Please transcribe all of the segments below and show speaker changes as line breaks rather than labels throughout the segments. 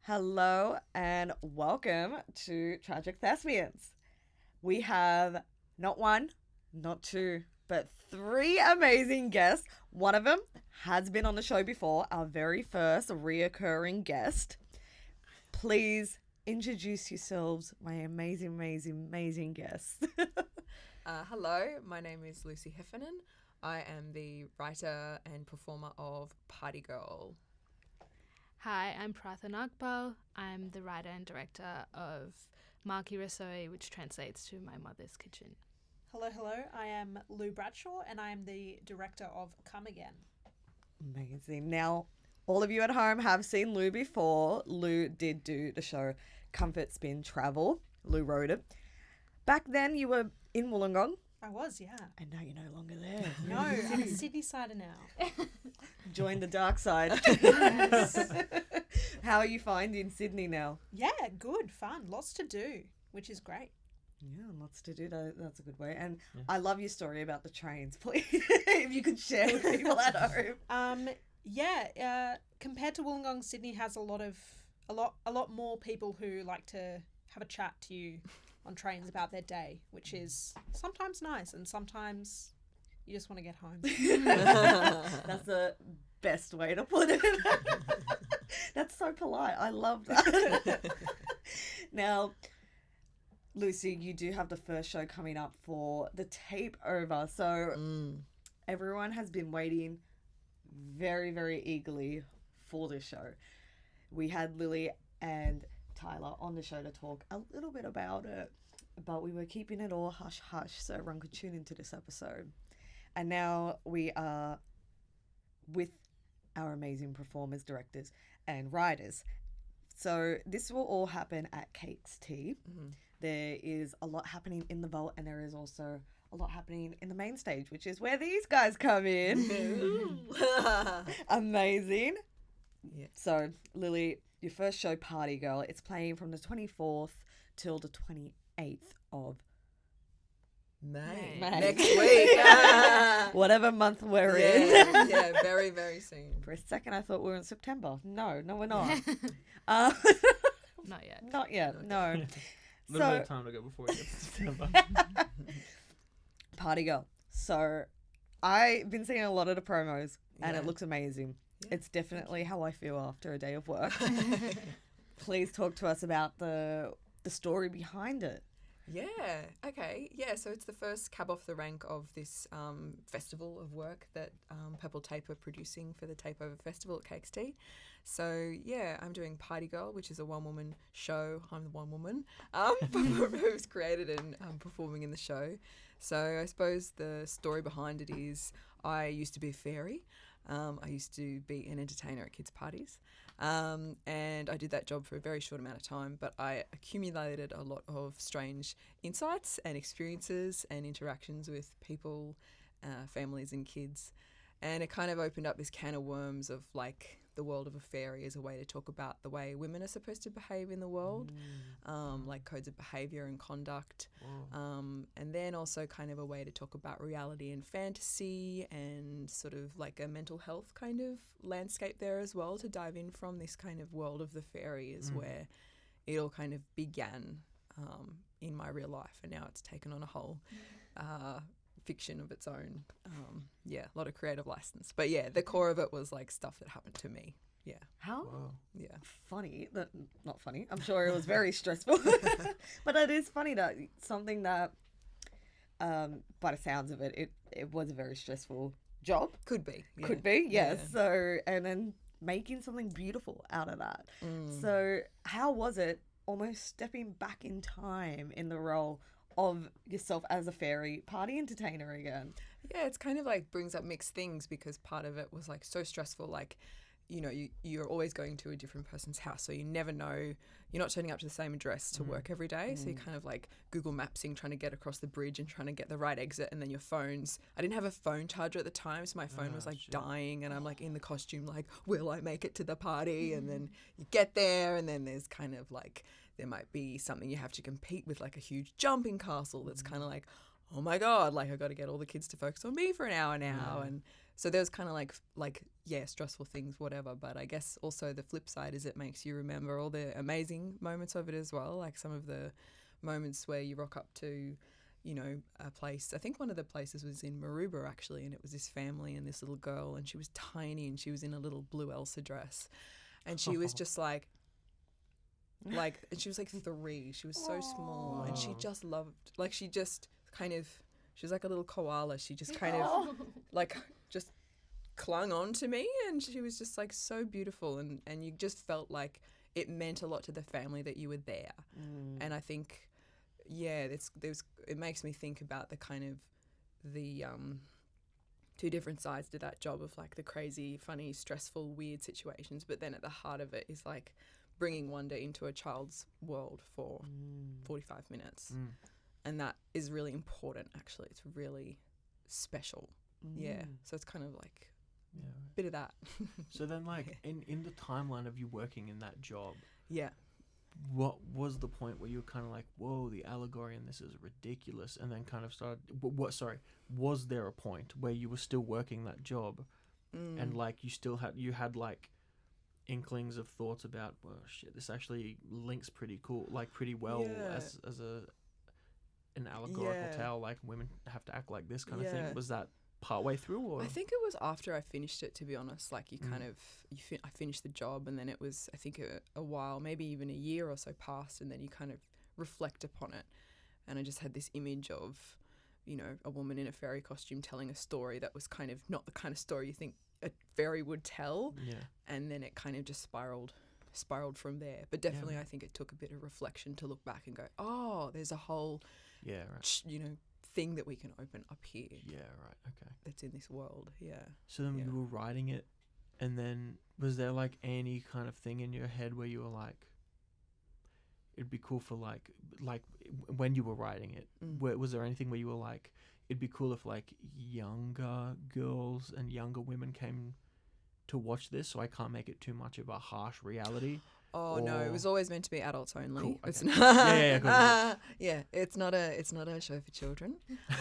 Hello and welcome to Tragic Thespians. We have not one, not two, but three amazing guests. One of them has been on the show before, our very first reoccurring guest. Please introduce yourselves, my amazing guests.
Hello, my name is Lucy Heffernan. I am the writer and performer of Party Girl.
Hi, I'm Pratha Nagpal. I'm the writer and director of Marki Rasoi, which translates to My Mother's Kitchen.
Hello. I am Lou Bradshaw and I am the director of Come Again.
Amazing. Now, all of you at home have seen Lou before. Lou did do the show Comfort Spin Travel. Lou wrote it. Back then, you were in Wollongong.
I was, yeah.
And now you're no longer there.
No, I'm a Sydney sider now.
Join the dark side.
Yes.
How are you finding Sydney now?
Yeah, good, fun, lots to do, which is great.
Yeah, lots to do. That's a good way. And I love your story about the trains, please. If you could share with people at home.
Compared to Wollongong, Sydney has a lot more people who like to have a chat to you on trains about their day, which is sometimes nice and sometimes you just want to get home.
That's the best way to put it. That's so polite. I love that. Now, Lucy, you do have the first show coming up for the takeover. So everyone has been waiting very, very eagerly for this show. We had Lily and Tyler on the show to talk a little bit about it, but we were keeping it all hush-hush so everyone could tune into this episode. And now we are with our amazing performers, directors, and writers. So this will all happen at Cakes Tea. Mm-hmm. There is a lot happening in the vault, and there is also a lot happening in the main stage, which is where these guys come in. Amazing. Yeah. So, Lily, your first show, Party Girl, it's playing from the 24th till the 28th of
May.
Next
week.
Whatever month we're in.
Yeah, very, very soon.
For a second, I thought we were in September. No, we're not.
Not yet.
Not yet, no.
A little bit of time to go before we get to September.
Party Girl. So, I've been seeing a lot of the promos, and it looks amazing. Yeah. It's definitely how I feel after a day of work. Please talk to us about the story behind it.
Yeah, okay. Yeah, so it's the first cab off the rank of this festival of work that Purple Tape are producing for the Tapeover Festival at Cakes Tea. So, yeah, I'm doing Party Girl, which is a one-woman show. I'm the one woman who's created and performing in the show. So I suppose the story behind it is I used to be a fairy. I used to be an entertainer at kids' parties. And I did that job for a very short amount of time, but I accumulated a lot of strange insights and experiences and interactions with people, families and kids. And it kind of opened up this can of worms of like the world of a fairy as a way to talk about the way women are supposed to behave in the world, like codes of behaviour and conduct. And then also kind of a way to talk about reality and fantasy and sort of like a mental health kind of landscape there as well, to dive in from this kind of world of the fairy is where it all kind of began in my real life, and now it's taken on a whole fiction of its own. A lot of creative license. But yeah, the core of it was like stuff that happened to me. Yeah.
How
Yeah.
funny. Not funny. I'm sure it was very stressful. But it is funny that something that, by the sounds of it, it was a very stressful job.
Could be. Yeah.
Could be, yes. Yeah. So, and then making something beautiful out of that. So how was it almost stepping back in time in the role of yourself as a fairy party entertainer again?
Yeah, it's kind of like brings up mixed things, because part of it was like so stressful, like, you know, you're always going to a different person's house, so you never know, you're not turning up to the same address to work every day, so you're kind of like Google Mapsing, trying to get across the bridge and trying to get the right exit, and then your phone's, I didn't have a phone charger at the time, so my phone was like dying, and I'm like in the costume like, will I make it to the party? And then you get there, and then there's kind of like, there might be something you have to compete with, like a huge jumping castle that's kind of like, oh my God, like I got to get all the kids to focus on me for an hour now. And so there's kind of like, yeah, stressful things, whatever. But I guess also the flip side is it makes you remember all the amazing moments of it as well. Like some of the moments where you rock up to, you know, a place. I think one of the places was in Maruba actually, and it was this family and this little girl, and she was tiny and she was in a little blue Elsa dress, and she was just like, and she was like 3. She was so small, and she just loved, like she just kind of, she was like a little koala. She just kind of like just clung on to me, and she was just like so beautiful, and you just felt like it meant a lot to the family that you were there. And I think, yeah, it makes me think about the kind of the two different sides to that job of like the crazy, funny, stressful, weird situations, but then at the heart of it is like bringing wonder into a child's world for 45 minutes. And that is really important, actually. It's really special. Yeah. So it's kind of like a bit of that.
So then, like, in the timeline of you working in that job,
yeah,
what was the point where you were kind of like, whoa, the allegory in this is ridiculous, and then kind of started, was there a point where you were still working that job and like you had like inklings of thoughts about, well, shit, this actually links pretty well as an allegorical tale, like women have to act like this kind of thing? Was that partway through, or?
I think it was after I finished it, to be honest. Like you kind of, I finished the job, and then it was, I think a while, maybe even a year or so passed, and then you kind of reflect upon it. And I just had this image of, you know, a woman in a fairy costume telling a story that was kind of not the kind of story you think a fairy would tell. Yeah. And then it kind of just spiraled from there. But definitely I think it took a bit of reflection to look back and go, oh, there's a whole, you know, thing that we can open up here.
Yeah, right. Okay.
That's in this world. Yeah.
So then you were writing it, and then was there like any kind of thing in your head where you were like, it'd be cool for like when you were writing it, was there anything where you were like, it'd be cool if like younger girls and younger women came to watch this, so I can't make it too much of a harsh reality?
Oh no, it was always meant to be adults only.
Cool, okay.
It's not, it's not a show for children.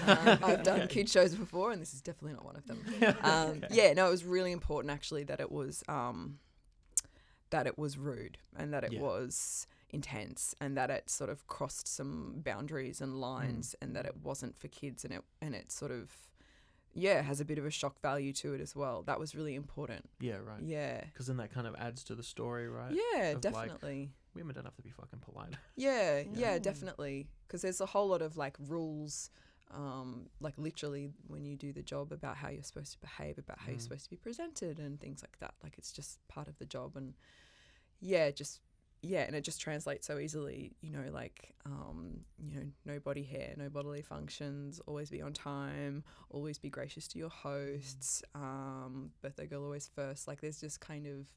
I've done kid shows before, and this is definitely not one of them. Okay. No, it was really important actually that it was rude, and that it was intense, and that it sort of crossed some boundaries and lines, and that it wasn't for kids, and it sort of has a bit of a shock value to it as well. That was really important.
Yeah, right.
Yeah.
Because then that kind of adds to the story, right?
Yeah,
of
definitely.
Like, women don't have to be fucking polite.
Yeah, definitely. Because there's a whole lot of like rules, like literally when you do the job about how you're supposed to behave, about how you're supposed to be presented and things like that. Like it's just part of the job, and and it just translates so easily, you know, like, you know, no body hair, no bodily functions, always be on time, always be gracious to your hosts, birthday girl always first. Like there's just kind of,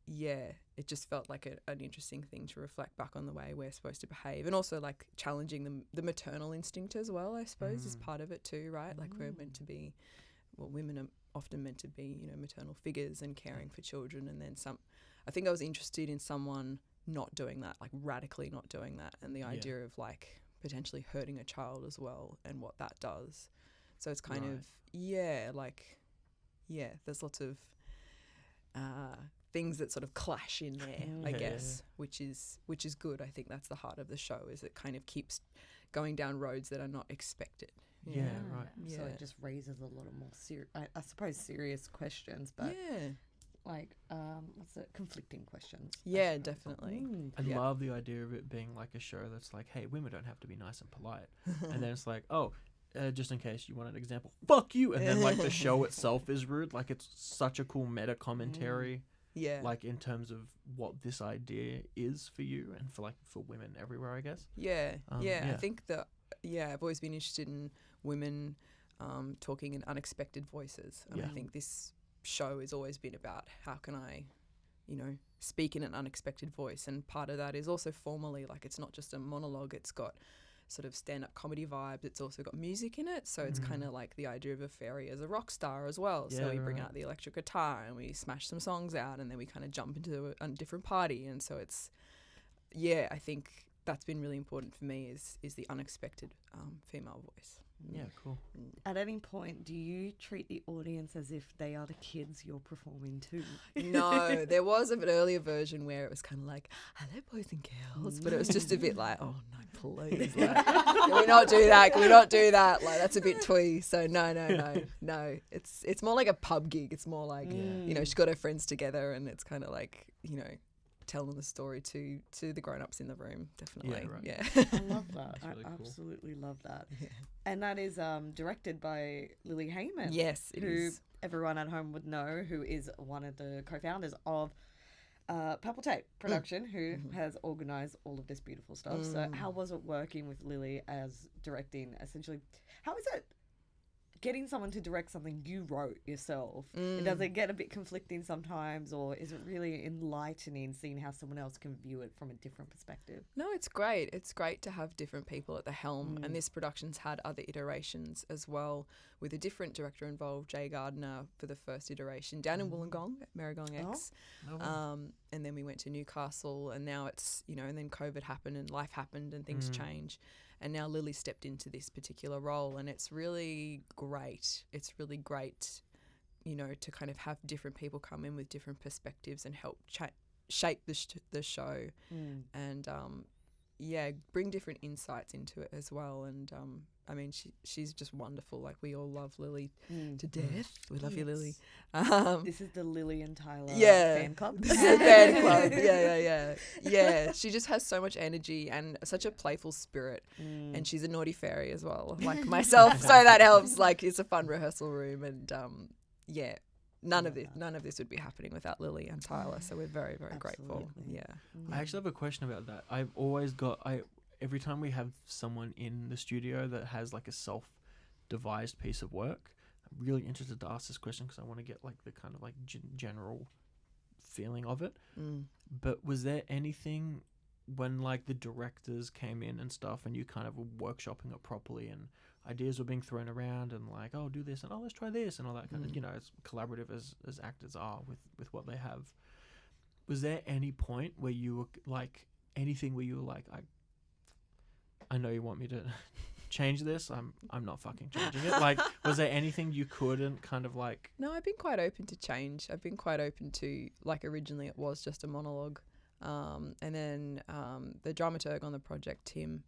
it just felt like an interesting thing to reflect back on the way we're supposed to behave, and also like challenging the maternal instinct as well, I suppose, is part of it too, right? Like we're meant to be, well, women are often meant to be, you know, maternal figures and caring for children, and then I think I was interested in someone not doing that, like radically not doing that, and the idea of like potentially hurting a child as well and what that does. So it's kind of, there's lots of things that sort of clash in there, I guess, which is good. I think that's the heart of the show, is it kind of keeps going down roads that are not expected.
Yeah, right.
So it just raises a lot of more I suppose serious questions, but like what's it, conflicting questions.
Yeah, definitely.
I love the idea of it being like a show that's like, hey, women don't have to be nice and polite. And then it's like, just in case you want an example, fuck you. And then like the show itself is rude. Like it's such a cool meta commentary. Yeah. Like in terms of what this idea is for you and for women everywhere, I guess.
I think that I've always been interested in women talking in unexpected voices, and I think this show has always been about how can I, you know, speak in an unexpected voice, and part of that is also formally, like it's not just a monologue, it's got sort of stand-up comedy vibes, it's also got music in it, so it's kind of like the idea of a fairy as a rock star as well. So we bring out the electric guitar and we smash some songs out, and then we kind of jump into a different party, and so it's I think that's been really important for me is the unexpected female voice.
Yeah, cool.
At any point, do you treat the audience as if they are the kids you're performing to?
No, there was an earlier version where it was kind of like, hello, boys and girls. But it was just a bit like, oh, no, please. Like, can we not do that? Can we not do that? Like, that's a bit twee. So, no. It's more like a pub gig. It's more like, you know, she's got her friends together and it's kind of like, you know, telling the story to the grown-ups in the room. Definitely.
Yeah,
Yeah.
I love that.
That's really
I
cool.
absolutely love that.
Yeah.
And that is directed by Lily Heyman.
Yes, it
who
is.
everyone at home would know, who is one of the co-founders of Purple Tape Production, who has organised all of this beautiful stuff. So how was it working with Lily as directing, essentially? How is it getting someone to direct something you wrote yourself? Does it get a bit conflicting sometimes, or is it really enlightening seeing how someone else can view it from a different perspective?
No, it's great. It's great to have different people at the helm. And this production's had other iterations as well, with a different director involved, Jay Gardner, for the first iteration, down in Wollongong at Marigong X. And then we went to Newcastle, and now it's, you know, and then COVID happened and life happened and things change. And now Lily stepped into this particular role, and it's really great. It's really great, you know, to kind of have different people come in with different perspectives and help shape the show, and bring different insights into it as well. And I mean, she's just wonderful. Like, we all love Lily to death. We love you, Lily.
This is the Lily and Tyler
Yeah.
fan club.
This is a fan club. Yeah. She just has so much energy and such a playful spirit. And she's a naughty fairy as well, like myself. So that helps. Like, it's a fun rehearsal room, and none of this would be happening without Lily and Tyler. So we're very, very grateful.
Absolutely.
Yeah.
I actually have a question about that. I've always every time we have someone in the studio that has like a self-devised piece of work, I'm really interested to ask this question because I want to get like the kind of like general feeling of it. But was there anything when like the directors came in and stuff, and you kind of were workshopping it properly, and ideas were being thrown around, and like, oh, do this, and oh, let's try this, and all that kind of, you know, as collaborative as actors are with what they have. Was there any point where you were like, anything where you were like, I know you want me to change this, I'm not fucking changing it? Like, was there anything you couldn't kind of like?
No, I've been quite open to change. I've been quite open to, like, originally it was just a monologue. And then the dramaturg on the project, Tim,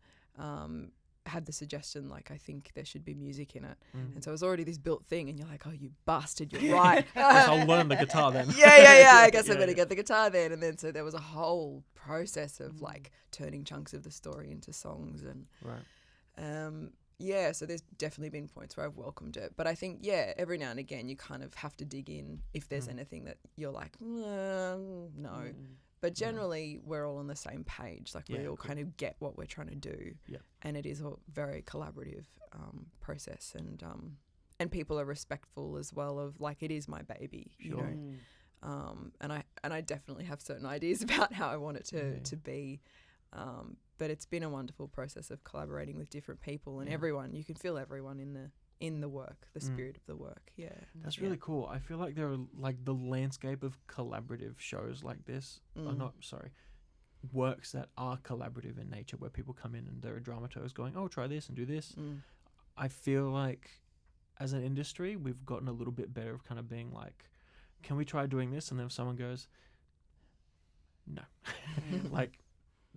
had the suggestion, like, I think there should be music in it. And so it was already this built thing, and you're like, oh, you bastard, you're right.
I'll learn the guitar then.
I guess I better get the guitar then. And then so there was a whole process of like turning chunks of the story into songs, and so there's definitely been points where I've welcomed it. But I think, every now and again you kind of have to dig in if there's anything that you're like, no. But generally, we're all on the same page. Like, we all kind of get what we're trying to do. Yeah. And it is a very collaborative process. And people are respectful as well of, like, it is my baby, you know. And I definitely have certain ideas about how I want it to be. But it's been a wonderful process of collaborating with different people, and everyone. You can feel everyone in the work, the spirit of the work. Yeah.
That's really cool. I feel like there are like the landscape of collaborative shows like this. Works that are collaborative in nature, where people come in and there are dramaturgs going, oh, try this and do this. I feel like as an industry, we've gotten a little bit better of kind of being like, can we try doing this? And then if someone goes, no, like,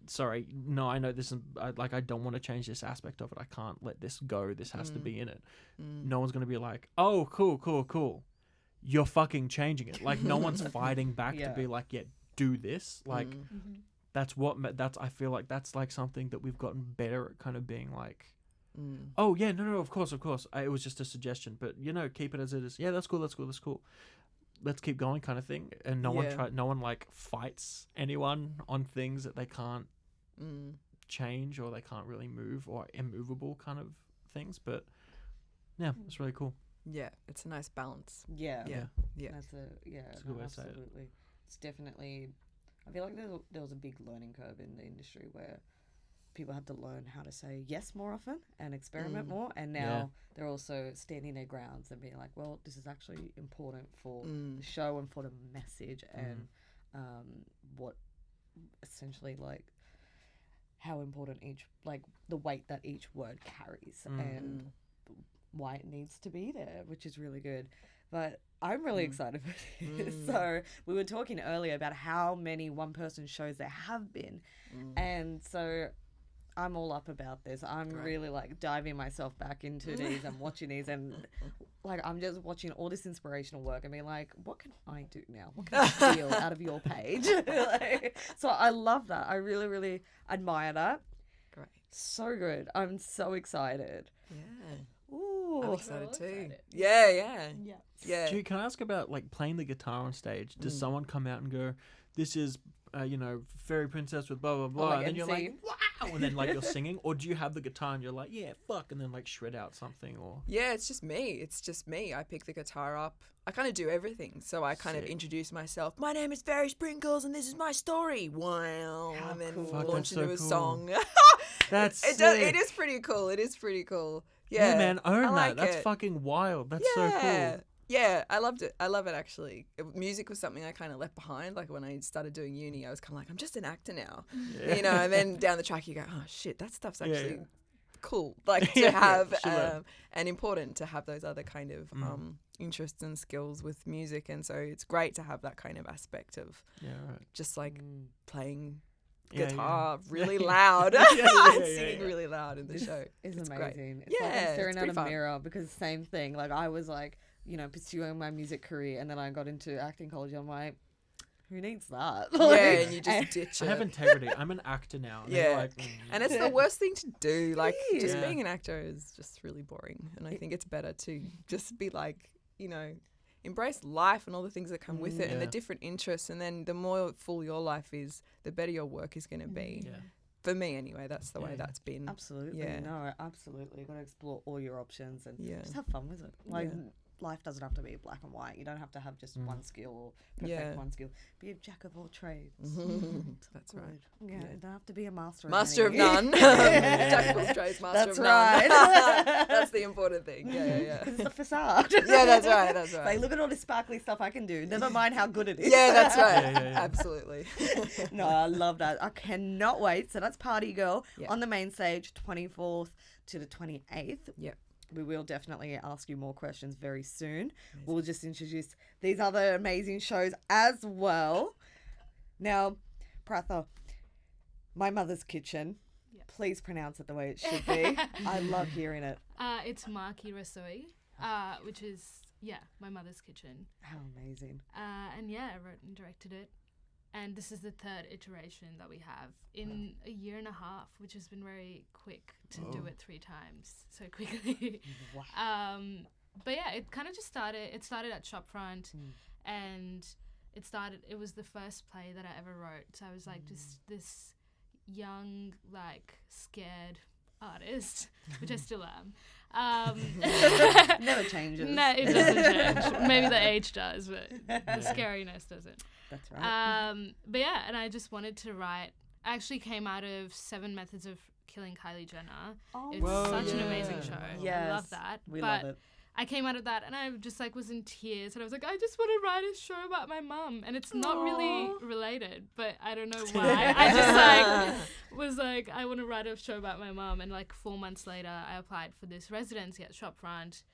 sorry, no, I know this is, I don't want to change this aspect of it. I can't let this go. This has to be in it. No one's going to be like, oh, cool. You're fucking changing it. Like, no one's fighting back to be like, yeah, do this. Like, I feel like that's like something that we've gotten better at kind of being like, oh, yeah, no, of course. It was just a suggestion, but, you know, keep it as it is. Yeah, that's cool. Let's keep going kind of thing. And no one like fights anyone on things that they can't change, or they can't really move, or immovable kind of things. But yeah, it's really cool.
Yeah, it's a nice balance.
Yeah.
That's a good way to say it.
Absolutely. It's definitely, I feel like there was a big learning curve in the industry where people had to learn how to say yes more often and experiment more, and now they're also standing their grounds and being like, well, this is actually important for the show and for the message, and what essentially, like, how important each, like the weight that each word carries and why it needs to be there, which is really good. But I'm really excited for this. So we were talking earlier about how many one-person shows there have been. And so I'm all up about this. I'm really like diving myself back into these and watching these, and like I'm just watching all this inspirational work and being like, what can I do now? What can I steal out of your page? Like, so I love that. I really, really admire that.
Great.
So good. I'm so excited.
Yeah.
Ooh.
I'm excited
all
too.
excited.
Yeah.
Stu, can I ask about like playing the guitar on stage? Does someone come out and go, "This is, fairy princess with blah blah blah,"
like
and then you're
MC?
like, "Wow!" and then like you're singing, or do you have the guitar and you're like, "Yeah, fuck," and then like shred out something, or
Yeah, it's just me. I pick the guitar up. I kind of do everything. So I kind of
Sick.
introduce myself. My name is Fairy Sprinkles and this is my story. Wow.
How
And then
cool.
Fuck,
launch
that's so
into a
cool.
song.
that's
It
sick.
is pretty cool. It is pretty cool.
Yeah,
Yeah,
man, own
I
that.
like
That's
it.
fucking wild. That's so cool.
Yeah, I loved it. I love it actually. Music was something I kind of left behind. Like when I started doing uni, I was kind of like, I'm just an actor now,
Yeah.
And then down the track you go, oh shit, that stuff's
Yeah,
actually
yeah.
cool. Like to
Yeah,
have
sure.
and important to have those other kind of interests and skills with music, and so it's great to have that kind of aspect of
Yeah, right.
just like playing
Yeah,
guitar
yeah.
really loud
Yeah, yeah,
and
yeah,
singing
yeah.
really loud in the show.
It's
It's
amazing.
great.
It's like
Yeah,
I'm
it's
staring at
pretty
a
fun.
mirror because same thing. Like I was like, pursuing my music career, and then I got into acting college. I'm like, who needs that?
Yeah,
Like,
and you just ditch
I
it.
have integrity. I'm an actor now. And they're
Yeah.
like,
And it's the worst thing to do. Like, just
Yeah.
being an actor is just really boring. And I think it's better to just be like, embrace life and all the things that come with it and the
Yeah.
different interests. And then the more full your life is, the better your work is going to be.
Yeah.
For me, anyway, that's the way
Yeah.
that's been.
absolutely.
Yeah.
No, absolutely. You got to explore all your options and
Yeah.
just have fun with it. Like
Yeah.
life doesn't have to be black and white. You don't have to have just one skill or perfect
Yeah.
one skill. Be a jack of all trades.
That's right.
Good. Yeah, you don't have to be a master.
Master of
any.
none. Jack of all trades, master
That's
of
right.
none. That's the important thing. Yeah.
Because it's a facade.
Yeah, that's right. That's
Like,
right.
look at all this sparkly stuff I can do. Never mind how good it is.
Yeah, that's right.
Yeah.
Absolutely.
No, I love that. I cannot wait. So that's Party Girl
Yeah.
on the main stage, 24th to the 28th.
Yep.
We will definitely ask you more questions very soon. We'll just introduce these other amazing shows as well. Now, Pratha, My Mother's Kitchen.
Yep.
Please pronounce it the way it should be. I love hearing it.
It's Maki Rasoi, which is, my mother's kitchen.
How amazing.
And I wrote and directed it. And this is the third iteration that we have in a year and a half, which has been very quick to do it 3 times so quickly.
Wow.
But yeah, it kind of just started. It started at Shopfront, and it was the first play that I ever wrote. So I was like just this young, like scared artist, which I still am.
Never changes.
No, it doesn't change. Maybe the age does, but the scariness doesn't.
That's right.
But yeah, and I just wanted to write. I actually came out of 7 Methods of Killing Kylie Jenner.
Oh,
It's
Whoa,
such an
yeah.
amazing show. I
Yes,
love that.
we
but
love it.
I came out of that and I just like was in tears and I was like, I just want to write a show about my mum, and it's not really related, but I don't know why. I just like was like, I want to write a show about my mum, and like 4 months later I applied for this residency at Shopfront,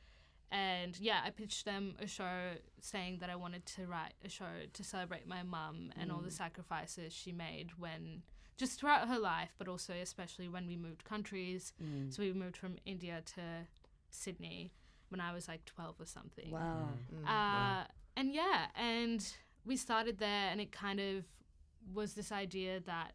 and I pitched them a show saying that I wanted to write a show to celebrate my mum and all the sacrifices she made when just throughout her life, but also especially when we moved countries. So we moved from India to Sydney when I was like 12 or something.
Wow.
And we started there, and it kind of was this idea that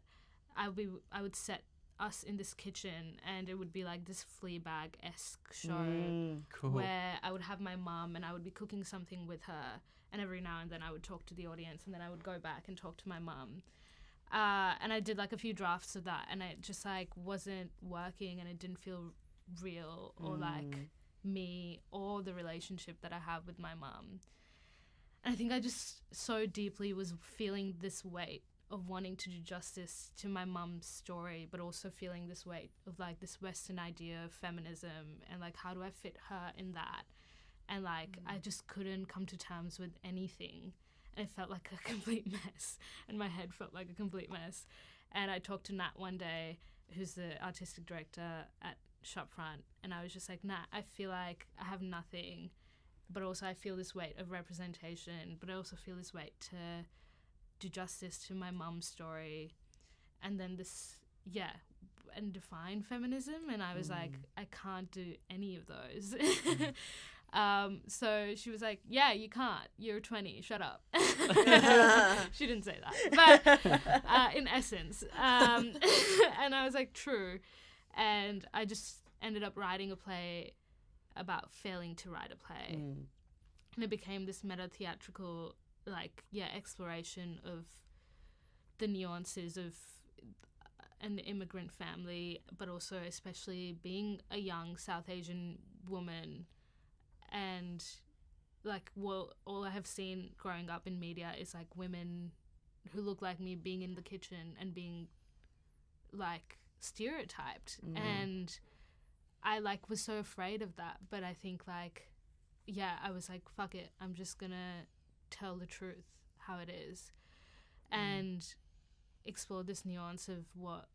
I would set us in this kitchen, and it would be like this Fleabag-esque show
Cool.
where I would have my mum and I would be cooking something with her, and every now and then I would talk to the audience, and then I would go back and talk to my mum. And I did like a few drafts of that, and it just like wasn't working, and it didn't feel real or like me or the relationship that I have with my mum. And I think I just so deeply was feeling this weight of wanting to do justice to my mum's story, but also feeling this weight of like this Western idea of feminism and like how do I fit her in that. And like I just couldn't come to terms with anything, and it felt like a complete mess, and my head felt like a complete mess. And I talked to Nat one day, who's the artistic director at Shopfront, and I was just like, nah, I feel like I have nothing, but also I feel this weight of representation, but I also feel this weight to do justice to my mum's story, and then this, and define feminism, and I was like, I can't do any of those. So she was like, yeah, you can't, you're 20, shut up. She didn't say that, but in essence, and I was like, true. And I just ended up writing a play about failing to write a play, and it became this meta theatrical exploration of the nuances of an immigrant family, but also especially being a young South Asian woman. And all I have seen growing up in media is like women who look like me being in the kitchen and being like stereotyped, and I was so afraid of that. But I think I was like, fuck it, I'm just gonna tell the truth how it is, and explore this nuance of what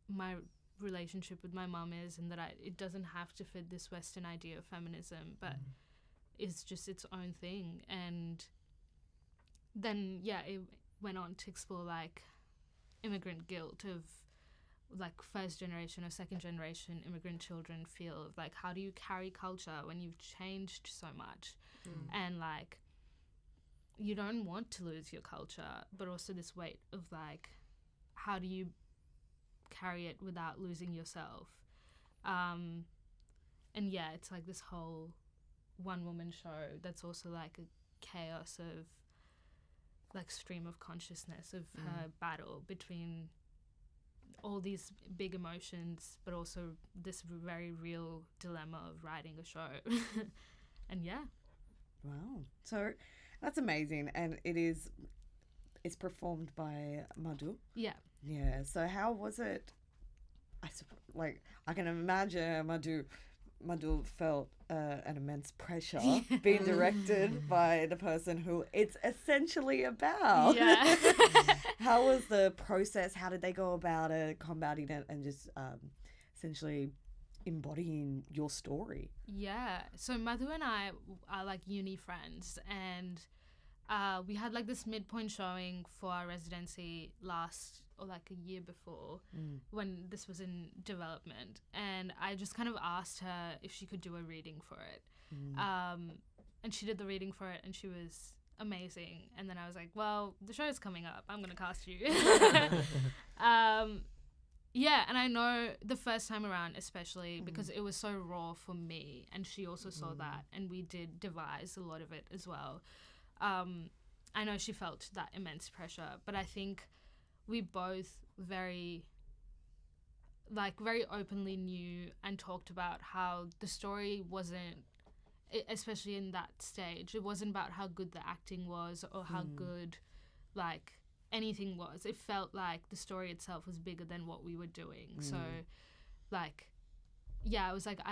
my relationship with my mum is, and that it doesn't have to fit this Western idea of feminism, but it's just its own thing. And then it went on to explore immigrant guilt of first generation or second generation immigrant children feel of how do you carry culture when you've changed so much, and you don't want to lose your culture, but also this weight of how do you carry it without losing yourself. And it's this whole one woman show that's also a chaos of stream of consciousness of her battle between all these big emotions, but also this very real dilemma of writing a show. And
Wow, so that's amazing. And it's performed by Madhu.
Yeah.
So how was it? I can imagine Madhu felt an immense pressure being directed by the person who it's essentially about.
Yeah.
How was the process? How did they go about it, combating it, and just essentially embodying your story?
Yeah. So Madhu and I are uni friends, and we had this midpoint showing for our residency a year before, when this was in development, and I just kind of asked her if she could do a reading for it, and she did the reading for it, and she was amazing. And then I was like, well, the show's coming up, I'm gonna cast you. And I know the first time around, especially because it was so raw for me, and she also saw that, and we did devise a lot of it as well. I know she felt that immense pressure, but I think we both very openly knew and talked about how the story wasn't, especially in that stage, it wasn't about how good the acting was or how good anything was. It felt like the story itself was bigger than what we were doing. So I was like,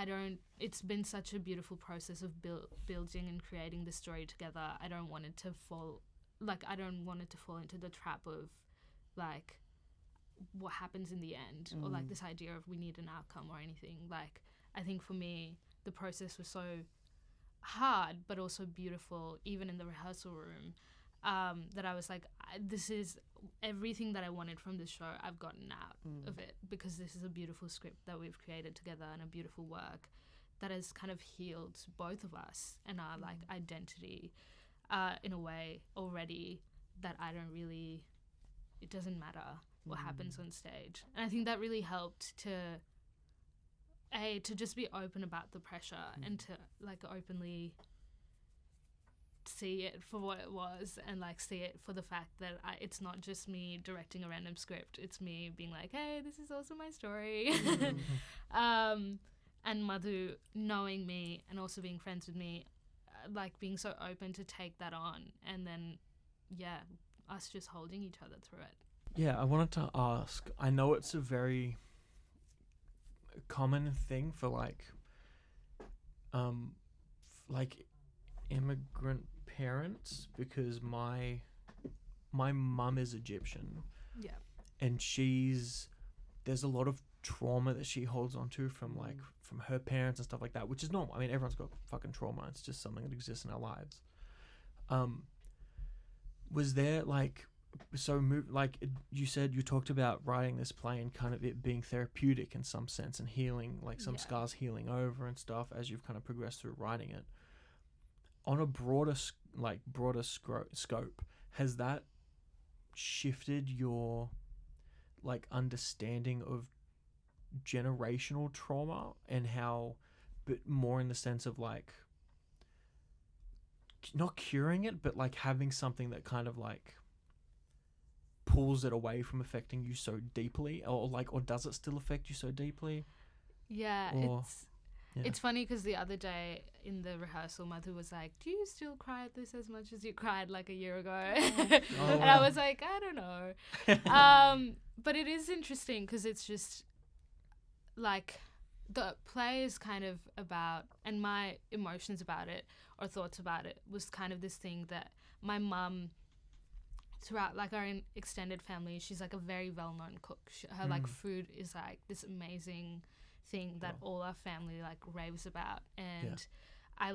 it's been such a beautiful process of building and creating the story together. I don't want it to fall into the trap of what happens in the end, or this idea of we need an outcome or anything. I think for me, the process was so hard, but also beautiful, even in the rehearsal room, that I was like, this is everything that I wanted from this show. I've gotten out of it, because this is a beautiful script that we've created together, and a beautiful work that has kind of healed both of us and our identity in a way already, that it doesn't matter what happens on stage. And I think that really helped to just be open about the pressure, and to openly see it for what it was, and see it for the fact that it's not just me directing a random script, it's me being like, hey, this is also my story. And Madhu knowing me and also being friends with me, being so open to take that on, and then us just holding each other through it.
Yeah, I wanted to ask, I know it's a very common thing for immigrant parents, because my mum is Egyptian.
Yeah.
And she's there's a lot of trauma that she holds on to from like from her parents and stuff like that, which is normal. I mean, everyone's got fucking trauma. It's just something that exists in our lives. Was there like, you said you talked about writing this play and kind of it being therapeutic in some sense and healing, like some scars healing over and stuff as you've kind of progressed through writing it. On a broader scope, has that shifted your like understanding of generational trauma and how, but more in the sense of like not curing it, but like having something that kind of like pulls it away from affecting you so deeply, or does it still affect you so deeply?
Yeah,
Or-
it's funny because the other day in the rehearsal, Madhu was like, "Do you still cry at this as much as you cried like a year ago?" And I was like, "I don't know." But it is interesting because it's just like the play is kind of about, and my emotions about it or thoughts about it was kind of this thing that my mum, throughout like our extended family, she's like a very well-known cook. Her like food is like this amazing thing that all our family like raves about. And I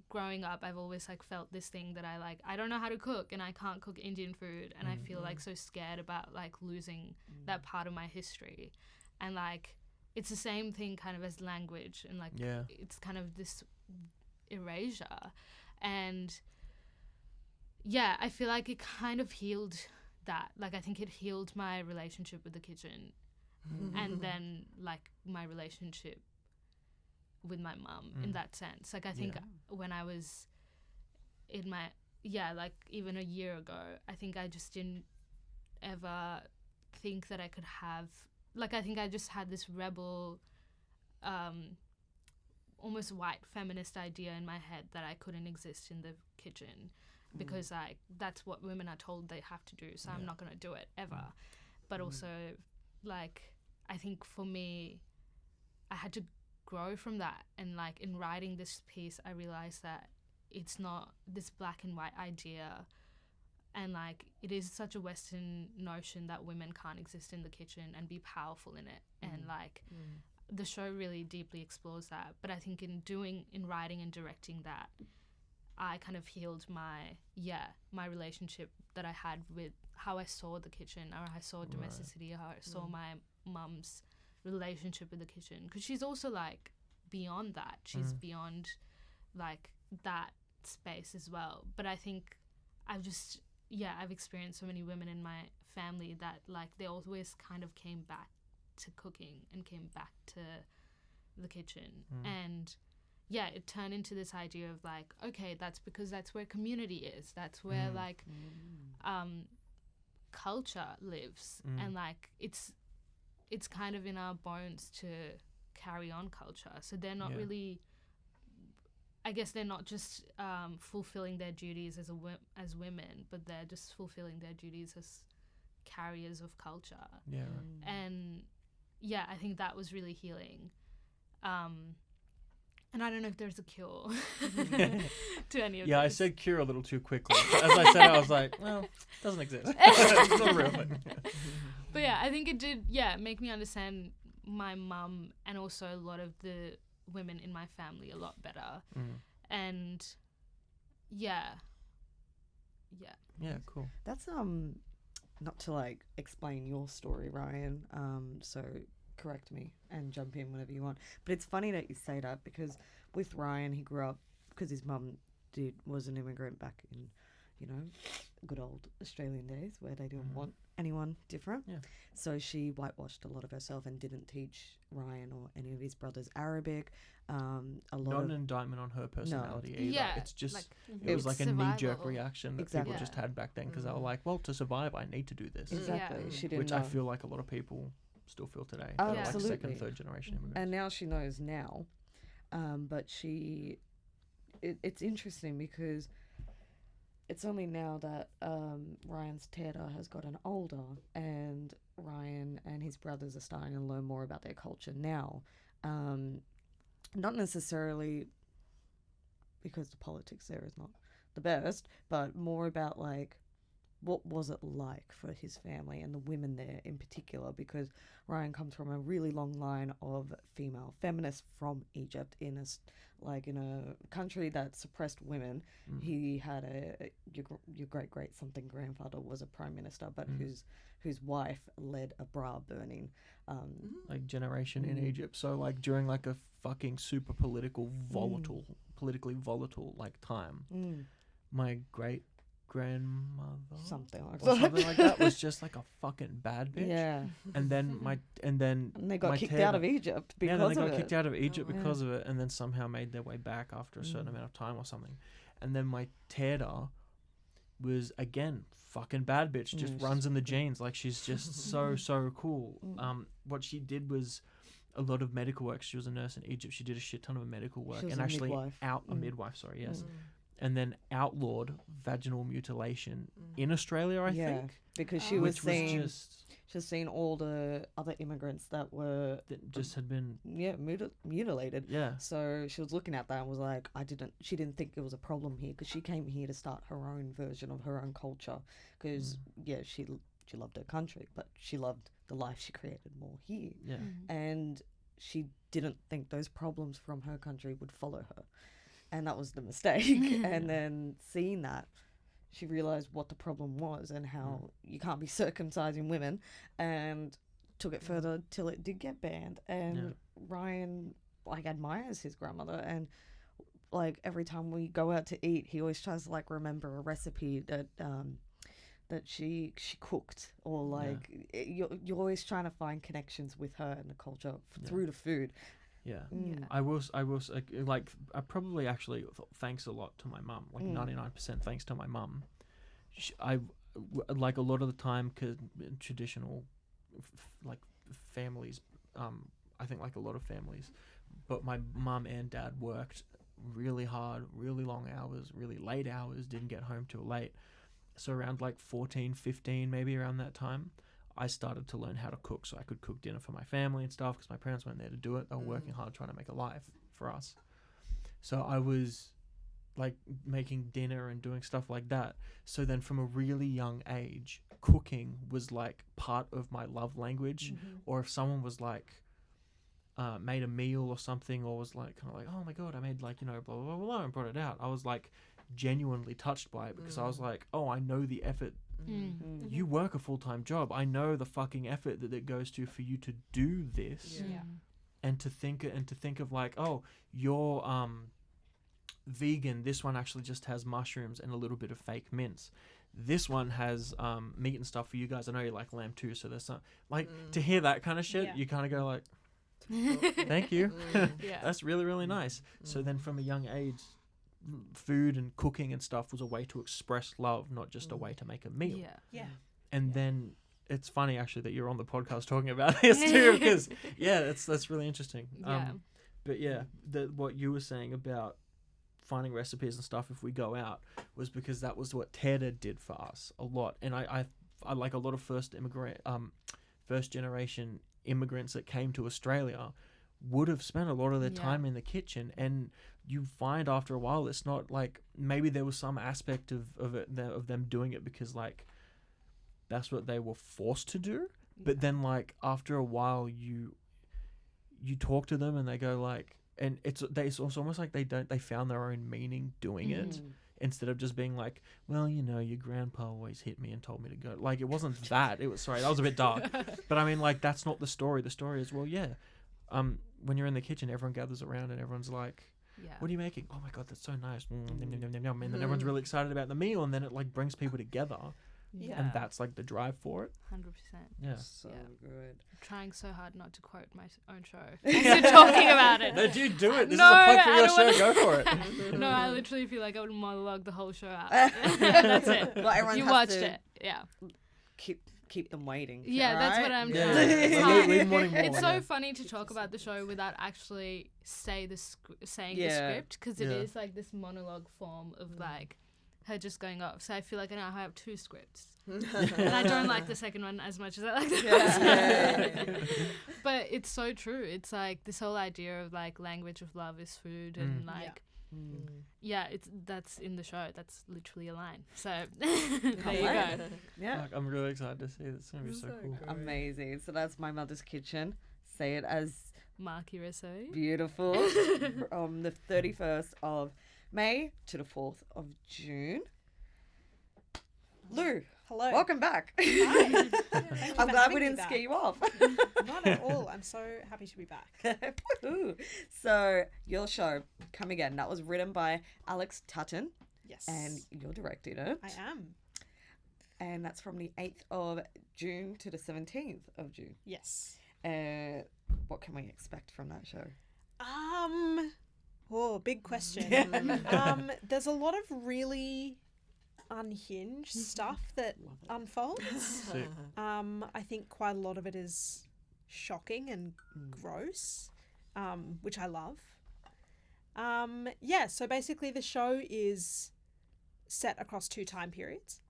growing up, I've always like felt this thing that I don't know how to cook, and I can't cook Indian food, and I feel like so scared about like losing that part of my history. And like it's the same thing kind of as language, and like it's kind of this erasure. And I feel like it kind of healed that. Like I think it healed my relationship with the kitchen, and then like my relationship with my mum in that sense. Like I think when I was in my like even a year ago, I think I just didn't ever think that I could have, like I think I just had this rebel almost white feminist idea in my head that I couldn't exist in the kitchen because like that's what women are told they have to do, so I'm not going to do it ever. But also like I think for me I had to grow from that, and like in writing this piece I realized that it's not this black and white idea, and like it is such a Western notion that women can't exist in the kitchen and be powerful in it. And like the show really deeply explores that. But I think in writing and directing that, I kind of healed my relationship that I had with how I saw the kitchen, or how I saw domesticity, how I saw my mum's relationship with the kitchen, because she's also like beyond that. She's beyond like that space as well. But I think I've just I've experienced so many women in my family that like they always kind of came back to cooking and came back to the kitchen. And it turned into this idea of like, okay, that's because that's where community is, that's where like culture lives, and like it's kind of in our bones to carry on culture. So they're not really, I guess they're not just fulfilling their duties as women, but they're just fulfilling their duties as carriers of culture. And I think that was really healing. And I don't know if there's a cure to any of this.
I said cure a little too quickly. As I said, I was like, well, it doesn't exist. It's not a real thing.
But I think it did, make me understand my mum and also a lot of the women in my family a lot better. And
cool.
That's not to like explain your story, Ryan. So correct me and jump in whenever you want. But it's funny that you say that, because with Ryan, he grew up because his mum was an immigrant back in, good old Australian days where they didn't want anyone different. So she whitewashed a lot of herself and didn't teach Ryan or any of his brothers Arabic.
Not an indictment on her personality either.
Yeah,
It's just
like,
it was like a knee-jerk
survival.
reaction that
Exactly.
people just had back then, because they were like, well, to survive I need to do this.
Exactly.
Yeah.
She didn't
Which
know.
I feel like a lot of people still feel today.
Oh,
They're like
absolutely.
second, third generation immigrants.
And now she knows now. But it's interesting because it's only now that Ryan's Teta has gotten older, and Ryan and his brothers are starting to learn more about their culture now. Not necessarily because the politics there is not the best, but more about like what was it like for his family and the women there in particular, because Ryan comes from a really long line of female feminists from Egypt in a country that suppressed women. He had your great something grandfather was a prime minister, but whose wife led a bra burning
like generation in Egypt. So like during like a fucking super politically volatile like time, my great grandmother
something like
that was just like a fucking bad bitch.
Yeah.
And then and
they got kicked out of Egypt because
then they
of
got
it.
kicked out of Egypt because of it, and then somehow made their way back after a certain amount of time or something. And then my Teda was again fucking bad bitch, just runs in the genes. Like she's just so cool. What she did was a lot of medical work. She was a nurse in Egypt. She did a shit ton of medical work and actually a midwife. Sorry, yes. And then outlawed vaginal mutilation in Australia, I think.
Because she was seeing all the other immigrants that just
had been
mutilated.
Yeah.
So she was looking at that and was like, she didn't think it was a problem here, because she came here to start her own version of her own culture. Because she loved her country, but she loved the life she created more here.
Yeah.
And she didn't think those problems from her country would follow her. And that was the mistake. And then seeing that, she realized what the problem was and how you can't be circumcising women, and took it further till it did get banned. And Ryan like admires his grandmother, and like every time we go out to eat, he always tries to like remember a recipe that she cooked, or like you're always trying to find connections with her and the culture through the food.
Yeah. I will like I probably actually thanks a lot to my mum, like 99% thanks to my mum. I like a lot of the time, cause traditional like families, I think like a lot of families, but my mum and dad worked really hard, really long hours, really late hours, didn't get home till late. So around like 14, 15, maybe around that time, I started to learn how to cook, so I could cook dinner for my family and stuff, because my parents weren't there to do it. They were working hard trying to make a life for us. So I was like making dinner and doing stuff like that. So then from a really young age, cooking was like part of my love language. Or if someone was like made a meal or something, or was like kind of like, oh my God, I made like, blah, blah, blah, blah, and brought it out, I was like genuinely touched by it, because I was like, oh, I know the effort. You work a full-time job. I know the fucking effort that it goes to for you to do this. And to think of like, oh, you're vegan, this one actually just has mushrooms and a little bit of fake mince. This one has meat and stuff for you guys. I know you like lamb too, so there's some like to hear that kind of shit, you kind of go like, thank you. That's really, really nice. So then from a young age, food and cooking and stuff was a way to express love, not just a way to make a meal. And then it's funny actually that you're on the podcast talking about this too, because that's really interesting. But what you were saying about finding recipes and stuff if we go out was because that was what Teda did for us a lot. And I like a lot of first generation immigrants that came to Australia would have spent a lot of their time in the kitchen, and you find after a while it's not like, maybe there was some aspect of them doing it because like that's what they were forced to do, but then like after a while you talk to them and they go like, and it's almost like they found their own meaning doing it, instead of just being like, well, your grandpa always hit me and told me to go. Like, it wasn't that. It was, sorry, that was a bit dark. But I mean, like, that's not the story. The story is, well, when you're in the kitchen, everyone gathers around and everyone's like, what are you making? Oh my God, that's so nice. And then everyone's really excited about the meal, and then it like brings people together. And that's like the drive for it.
100%.
Yeah.
So good.
I'm trying so hard not to quote my own show. As you're talking about it.
No, dude, do it. This is a plug for your show. Go for it.
No, I literally feel like I would monologue the whole show out. That's it.
Well,
you watched it. Yeah.
Keep them waiting.
Yeah,
right?
that's what I'm doing. It's so funny to talk about the show without actually saying the script, because it is like this monologue form of like her just going off. So I feel like I now have two scripts. And I don't like the second one as much as I like the first one. But it's so true. It's like this whole idea of like language of love is food, and like Yeah, that's in the show. That's literally a line. So there you go.
Yeah.
Fuck, I'm really excited to see this. It's gonna be so cool.
great.
Amazing. So that's My Mother's Kitchen. Say it as
Marky Rousseau.
beautiful. From the 31st of May to the 4th of June. Lou,
Hello.
welcome back.
Hi. Thank you
I'm
for
glad
having
we
me
didn't
back.
scare you off.
Not at all. I'm so happy to be back.
Woohoo. So your show, Come Again, that was written by Alex Tutton
Yes.
and you're directing it.
I am.
And that's from the 8th of June to the 17th of June.
Yes.
What can we expect from that show?
Big question. There's a lot of really unhinged stuff that unfolds.
Sick.
I think quite a lot of it is shocking and gross, which I love. So basically the show is set across 2 time periods.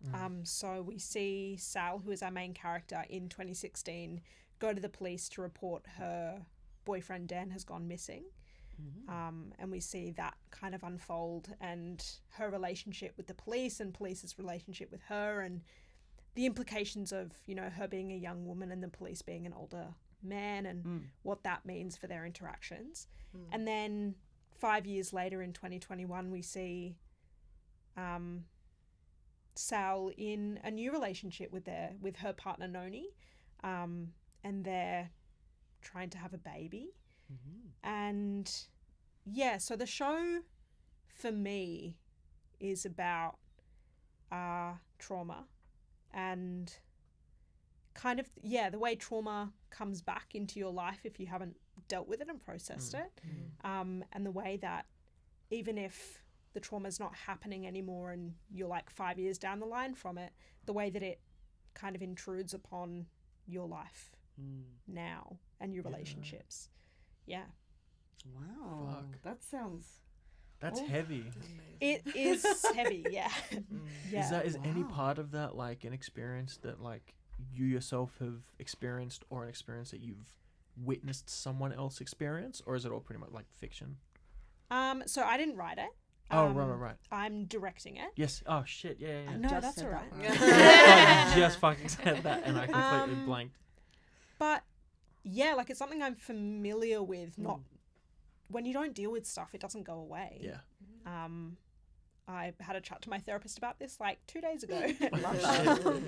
So we see Sal, who is our main character, in 2016 go to the police to report her boyfriend Dan has gone missing. And we see that kind of unfold and her relationship with the police and police's relationship with her and the implications of, her being a young woman and the police being an older man and what that means for their interactions. And then 5 years later in 2021, we see Sal in a new relationship with her partner Noni, and they're trying to have a baby. And so the show for me is about trauma and kind of the way trauma comes back into your life if you haven't dealt with it and processed it, and the way that even if the trauma is not happening anymore and you're like 5 years down the line from it, the way that it kind of intrudes upon your life now and your relationships.
Wow.
Fuck.
That sounds...
That's heavy.
It is heavy, yeah.
Is any part of that like an experience that like you yourself have experienced or an experience that you've witnessed someone else experience, or is it all pretty much like fiction?
So I didn't write it.
Right.
I'm directing it.
Yes. Oh shit. Yeah.
No,
Just
that's
said
all
that
right.
right.
I just fucking said that and I completely blanked.
But like it's something I'm familiar with. Not when you don't deal with stuff, it doesn't go away.
Yeah.
I had a chat to my therapist about this like 2 days ago.
Love that.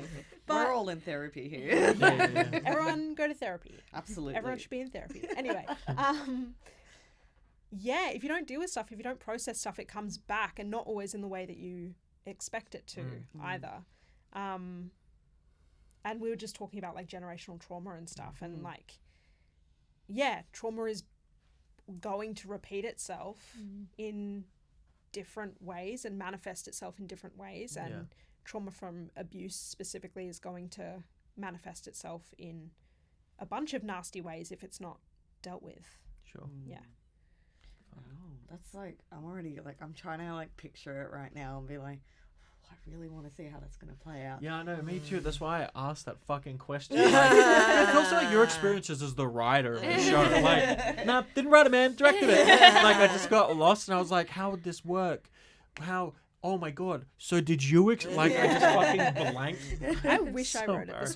But
We're all in therapy here.
Yeah.
everyone go to therapy.
Absolutely.
Everyone should be in therapy. Anyway, if you don't deal with stuff, if you don't process stuff, it comes back, and not always in the way that you expect it to either. And we were just talking about like generational trauma and stuff, and like, trauma is going to repeat itself in different ways and manifest itself in different ways, and trauma from abuse specifically is going to manifest itself in a bunch of nasty ways if it's not dealt with.
Sure.
Yeah.
Oh, that's like, I'm trying to like picture it right now and be like, I really want to see how that's going to play out.
Yeah, I know, me too. That's why I asked that fucking question. Like, it's also like your experiences as the writer of the show. Like, nah, didn't write it, man. Directed it. Like, I just got lost and I was like, how would this work? Oh my god. So did you, I just fucking blanked.
I wish I
So
wrote it. The
embarrassing.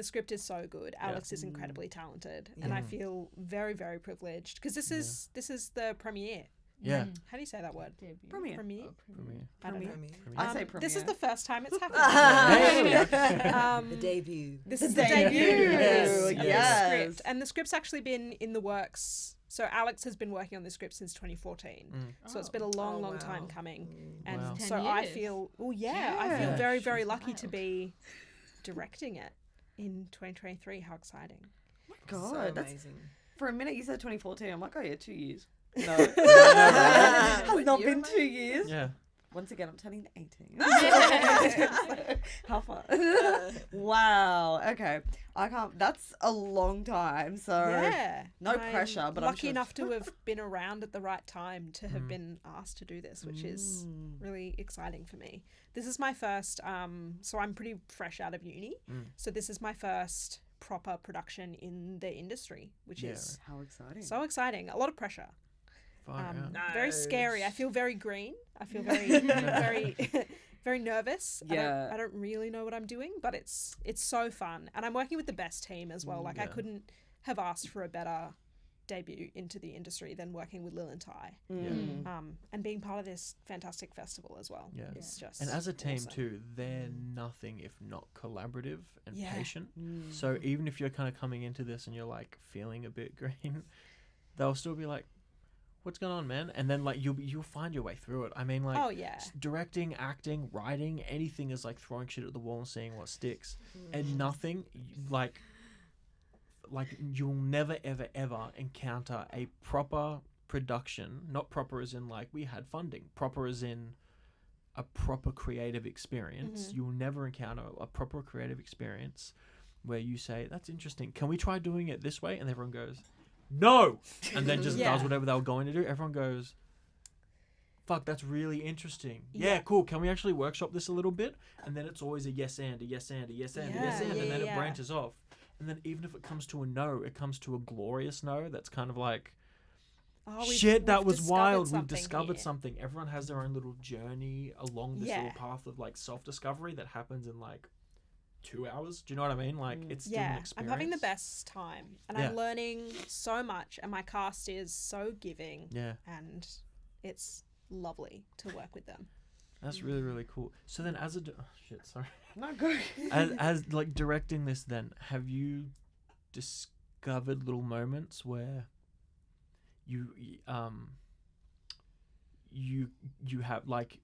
script is so good. Alex is incredibly talented, and I feel very, very privileged because this is the premiere.
Yeah.
How do you say that word?
Premiere.
Premiere. I don't know.
I say premiere.
This is the first time it's happened.
The debut.
This is the debut
Yes.
of the
Yes.
script, and the script's actually been in the works. So Alex has been working on the script since 2014. So it's been a long, long time coming, and
Wow.
so
10
I
years.
feel, I
Yeah.
feel very, very
She's
lucky to
wild.
be directing it in 2023. How exciting!
God,
So
that's,
amazing.
for a minute you said 2014. I'm like, oh yeah, 2 years. No. Has
What
not
year
been
am
2 years.
Yeah.
Once again, I'm turning 18. How fun. Wow. Okay. I can't. That's a long time. So
Yeah,
no
and I'm
pressure, but I'm
lucky
sure-
enough to have been around at the right time to have been asked to do this, which is really exciting for me. This is my first. So I'm pretty fresh out of uni, so this is my first proper production in the industry, which is
how exciting.
so exciting. A lot of pressure.
Far out.
Very scary. I feel very green. I feel very very very nervous.
Yeah.
I don't really know what I'm doing, but it's so fun, and I'm working with the best team as well. Like I
Yeah.
couldn't have asked for a better debut into the industry than working with Lil and Ty. And being part of this fantastic festival as well.
Yeah.
It's just
And as a team
awesome.
too, they're nothing if not collaborative and
Yeah.
patient. So even if you're kind of coming into this and you're like feeling a bit green, they'll still be like, "What's going on, man?" And then like you'll find your way through it. I mean, like
Oh yeah.
directing, acting, writing, anything is like throwing shit at the wall and seeing what sticks. And nothing like you'll never ever ever encounter a proper production, not proper as in like we had funding, proper as in a proper creative experience. You'll never encounter a proper creative experience where you say, "That's interesting. Can we try doing it this way?" And everyone goes, "No," and then just
Yeah.
does whatever they were going to do. Everyone goes, "Fuck, that's really interesting. Yeah,
Yeah.
cool. Can we actually workshop this a little bit?" And then it's always a yes and, a yes and, a yes and, a yes
Yeah,
and, and then
yeah.
it branches off. And then even if it comes to a no, it comes to a glorious no. That's kind of like,
Oh,
shit, that
we've
was
discovered
wild. We've
something
discovered
here.
something. Everyone has their own little journey along this
Yeah.
little path of like self-discovery that happens in like 2 hours. Do you know what I mean? Like it's still an
Yeah,
experience.
I'm having the best time, and
Yeah.
I'm learning so much, and my cast is so giving,
Yeah,
and it's lovely to work with them.
that's really, really cool. So then as a... oh, shit, sorry.
No, go.
as like directing this then, have you discovered little moments where you have like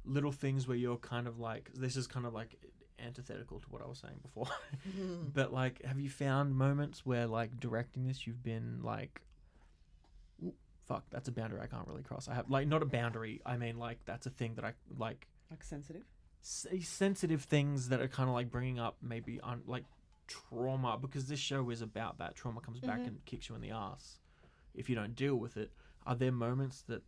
little things where you're kind of like, this is kind of like antithetical to what I was saying before, but like have you found moments where like directing this you've been like, "Ooh, fuck, that's a boundary I can't really cross." I have like, not a boundary, I mean like that's a thing that I like,
Like sensitive.
sensitive things that are kind of like bringing up maybe on like trauma, because this show is about that. Trauma comes back and kicks you in the ass if you don't deal with it. Are there moments that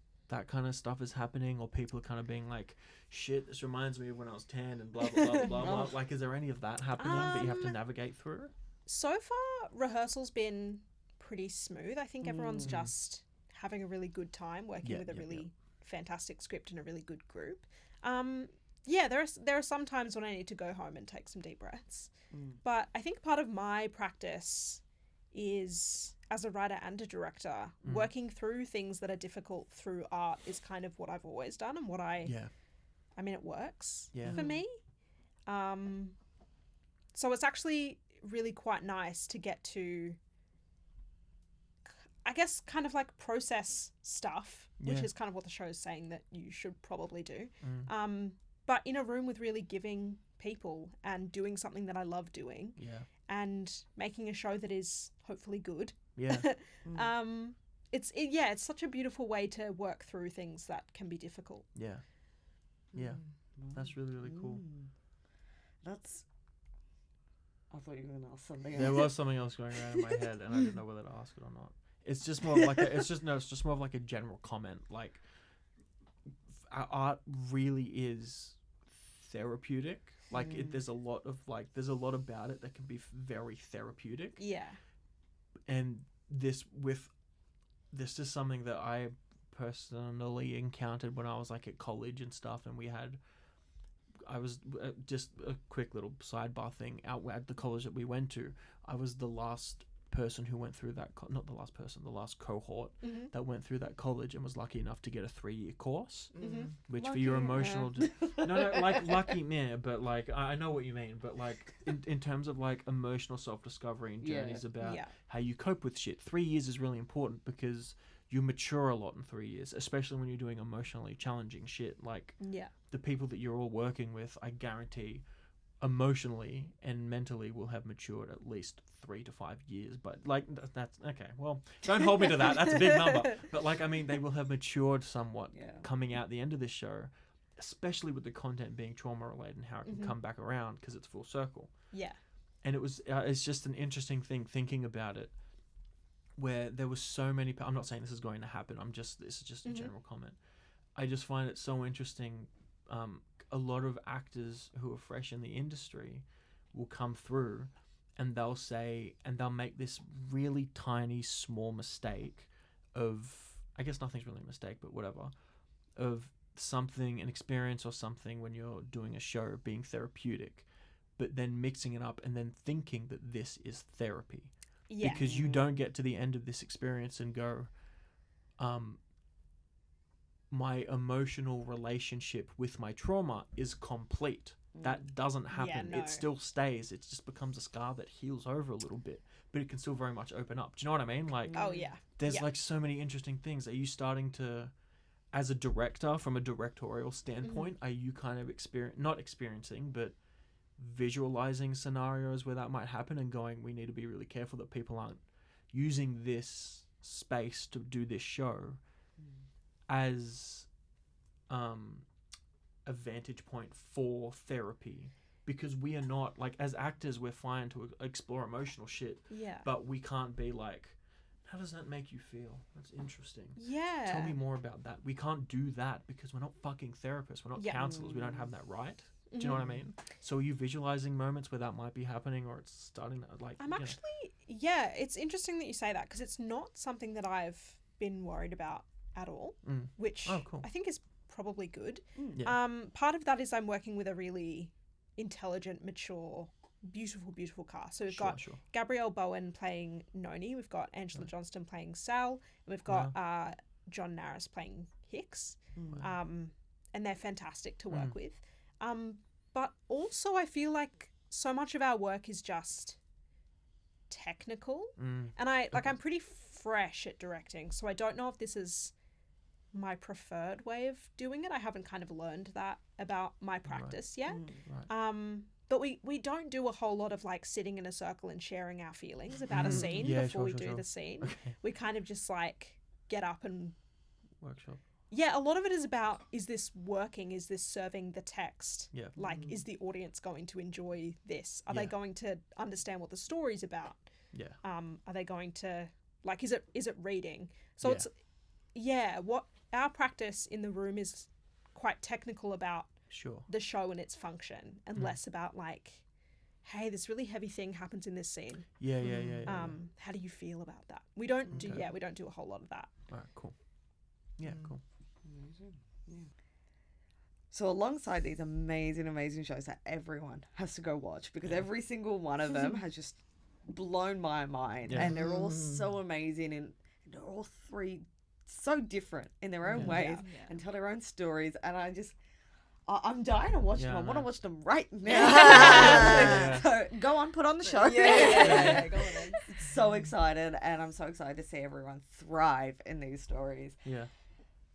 kind of stuff is happening, or people are kind of being like, "Shit, this reminds me of when I was 10 and blah blah blah blah blah." Like, is there any of that happening that you have to navigate through?
So far, rehearsal's been pretty smooth. I think everyone's just having a really good time working with a really fantastic script and a really good group. Yeah, there are some times when I need to go home and take some deep breaths. But I think part of my practice is, as a writer and a director, working through things that are difficult through art is kind of what I've always done, and what I mean, it works for me. So it's actually really quite nice to get to, I guess, kind of like process stuff, which is kind of what the show is saying that you should probably do. But in a room with really giving people and doing something that I love doing, and making a show that is hopefully good. It's such a beautiful way to work through things that can be difficult.
That's really, really cool.
That's. I thought you were going to ask something.
There was something else going around in my head, and I didn't know whether to ask it or not. It's just more of like it's just more of like a general comment. Like, art really is therapeutic. Like, there's a lot about it that can be very therapeutic.
Yeah.
And this is something that I personally encountered when I was like at college and stuff, and I was just a quick little sidebar thing. Out at the college that we went to, I was the last person who went through that the last cohort that went through that college, and was lucky enough to get a 3-year course, which
Lucky,
for your emotional no like lucky man, but like I know what you mean, but like in terms of like emotional self-discovery and journeys about how you cope with shit, 3 years is really important, because you mature a lot in 3 years, especially when you're doing emotionally challenging shit. Like, the people that you're all working with, I guarantee emotionally and mentally will have matured at least 3 to 5 years. But like, that's okay, well, don't hold me to that, that's a big number, but like, I mean, they will have matured somewhat coming out the end of this show, especially with the content being trauma related and how it can come back around, because it's full circle. And it was it's just an interesting thing thinking about it, where there was so many I'm not saying this is going to happen, this is just a general comment. I just find it so interesting. A lot of actors who are fresh in the industry will come through, and they'll make this really tiny, small mistake of I guess nothing's really a mistake, but whatever, of something, an experience or something when you're doing a show being therapeutic, but then mixing it up and then thinking that this is therapy.
Yeah.
Because you don't get to the end of this experience and go, my emotional relationship with my trauma is complete. That doesn't happen.
no.
It still stays. It just becomes a scar that heals over a little bit, but it can still very much open up. Do you know what I mean? Like,
Oh, yeah.
there's
Yeah.
like so many interesting things. Are you starting to, as a director, from a directorial standpoint, are you kind of not experiencing, but visualizing scenarios where that might happen and going, we need to be really careful that people aren't using this space to do this show as a vantage point for therapy, because we are not, like, as actors we're fine to explore emotional shit,
Yeah.
but we can't be like, how does that make you feel? That's interesting.
Yeah.
Tell me more about that. We can't do that because we're not fucking therapists. We're not
Yeah.
counselors. We don't have that right. Do you know what I mean? So are you visualizing moments where that might be happening, or it's starting to, like...
I'm actually, yeah, it's interesting that you say that, because it's not something that I've been worried about at all, which
Oh, cool.
I think is probably good.
Yeah.
Part of that is I'm working with a really intelligent, mature, beautiful cast. So we've got
Sure.
Gabrielle Bowen playing Noni, we've got Angela Johnston playing Sal, and we've got John Naris playing Hicks. And they're fantastic to work with. But also I feel like so much of our work is just technical, and I'm pretty fresh at directing, so I don't know if this is my preferred way of doing it. I haven't kind of learned that about my practice yet. But we don't do a whole lot of like sitting in a circle and sharing our feelings about a scene before we do the scene.
Okay.
We kind of just like get up and
Workshop.
yeah, a lot of it is about, is this working? Is this serving the text?
Yeah.
Like, is the audience going to enjoy this? Are they
Yeah.
going to understand what the story's about?
Yeah.
Are they going to, like, is it reading? So
Yeah.
it's, what our practice in the room is quite technical about
Sure.
the show and its function, and less about like, hey, this really heavy thing happens in this scene.
Yeah.
How do you feel about that? We don't do,
Okay.
we don't do a whole lot of that.
All right, cool. Yeah, cool.
So alongside these amazing shows that everyone has to go watch, because every single one of them has just blown my mind, and they're all so amazing, and they're all three so different in their own ways and tell their own stories, and I'm dying to watch them. I want to watch them right now. So go on, put on the show.
Yeah. Go on then.
So excited, and I'm so excited to see everyone thrive in these stories.
Yeah.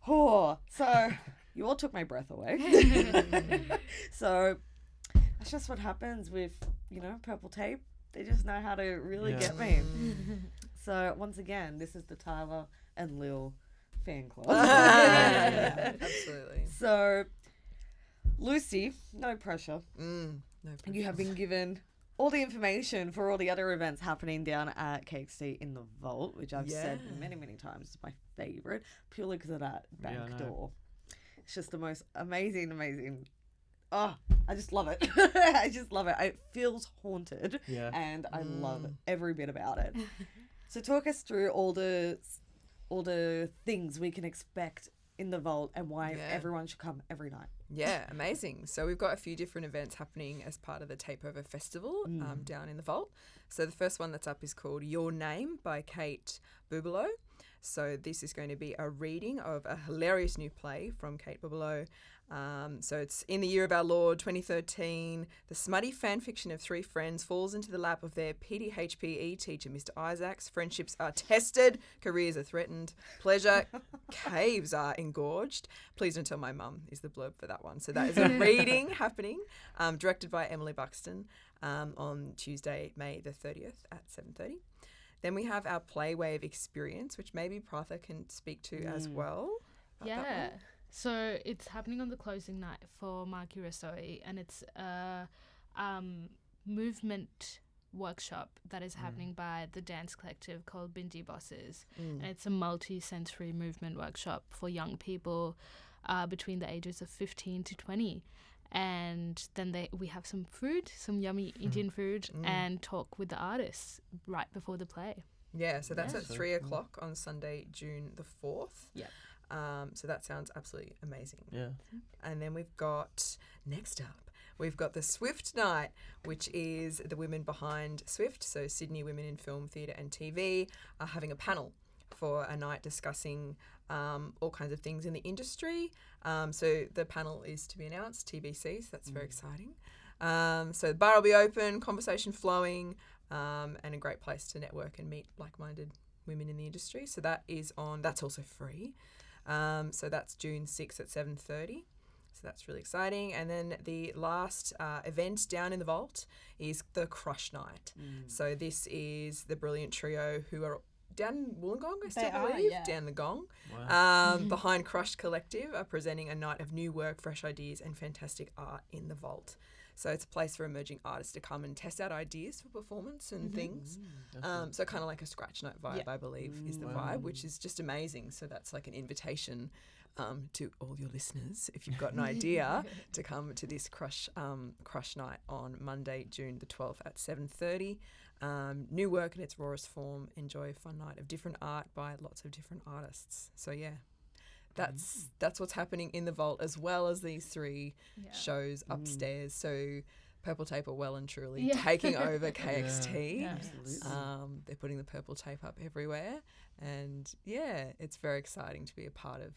Oh, so you all took my breath away. So that's just what happens with, Purple Tape. They just know how to really get me. So once again, this is the Tyler and Lil fan club.
Absolutely.
So Lucy, no pressure.
No
You have been given all the information for all the other events happening down at KXT in the Vault, which I've said many times is my favourite, purely because of that bank door. It's just the most amazing. Oh, I just love it. I just love it. It feels haunted, and I love every bit about it. So talk us through all the things we can expect in the Vault and why everyone should come every night.
Yeah, amazing. So we've got a few different events happening as part of the Tapeover Festival down in the Vault. So the first one that's up is called Your Name by Kate Bubelow. So this is going to be a reading of a hilarious new play from Kate Bubelow. So it's in the year of our Lord 2013. The smutty fan fiction of three friends falls into the lap of their PDHPE teacher, Mr. Isaacs. Friendships are tested, careers are threatened, pleasure caves are engorged. Please don't tell my mum is the blurb for that one. So that is a reading happening, directed by Emily Buxton, on Tuesday, May the 30th at 7:30. Then we have our Playwave experience, which maybe Pratha can speak to as well.
Yeah. So it's happening on the closing night for Marky Rasoi, and it's a movement workshop that is happening by the dance collective called Bindi Bosses. And it's a multi-sensory movement workshop for young people between the ages of 15 to 20. And then we have some food, some yummy Indian food, and talk with the artists right before the play.
Yeah, so that's
Yeah.
at
So
3
cool.
o'clock on Sunday, June the 4th.
Yep.
So that sounds absolutely amazing.
Yeah.
And then we've got, next up, we've got the Swift Night, which is the women behind Swift. So Sydney Women in Film, Theatre and TV are having a panel for a night discussing all kinds of things in the industry. So the panel is to be announced, TBC, so that's very exciting. So the bar will be open, conversation flowing, and a great place to network and meet like-minded women in the industry. So that's also free. So that's June 6th at 7:30. So that's really exciting. And then the last event down in the vault is the Crush Night. So this is the brilliant trio who are down in Wollongong, I still
They are,
believe,
yeah.
down the Gong.
Wow.
Behind Crush Collective are presenting a night of new work, fresh ideas and fantastic art in the vault. So it's a place for emerging artists to come and test out ideas for performance and things. So kind of like a scratch night vibe,
Yeah.
I believe, is the
Wow.
vibe, which is just amazing. So that's like an invitation to all your listeners, if you've got an idea, to come to this Crush night on Monday, June the 12th at 7:30. New work in its rawest form. Enjoy a fun night of different art by lots of different artists. So yeah, that's what's happening in the vault, as well as these 3
Yeah.
shows upstairs. So Purple Tape are well and truly
Yeah.
taking over KXT.
Yeah.
Absolutely.
They're putting the purple tape up everywhere, and yeah, it's very exciting to be a part of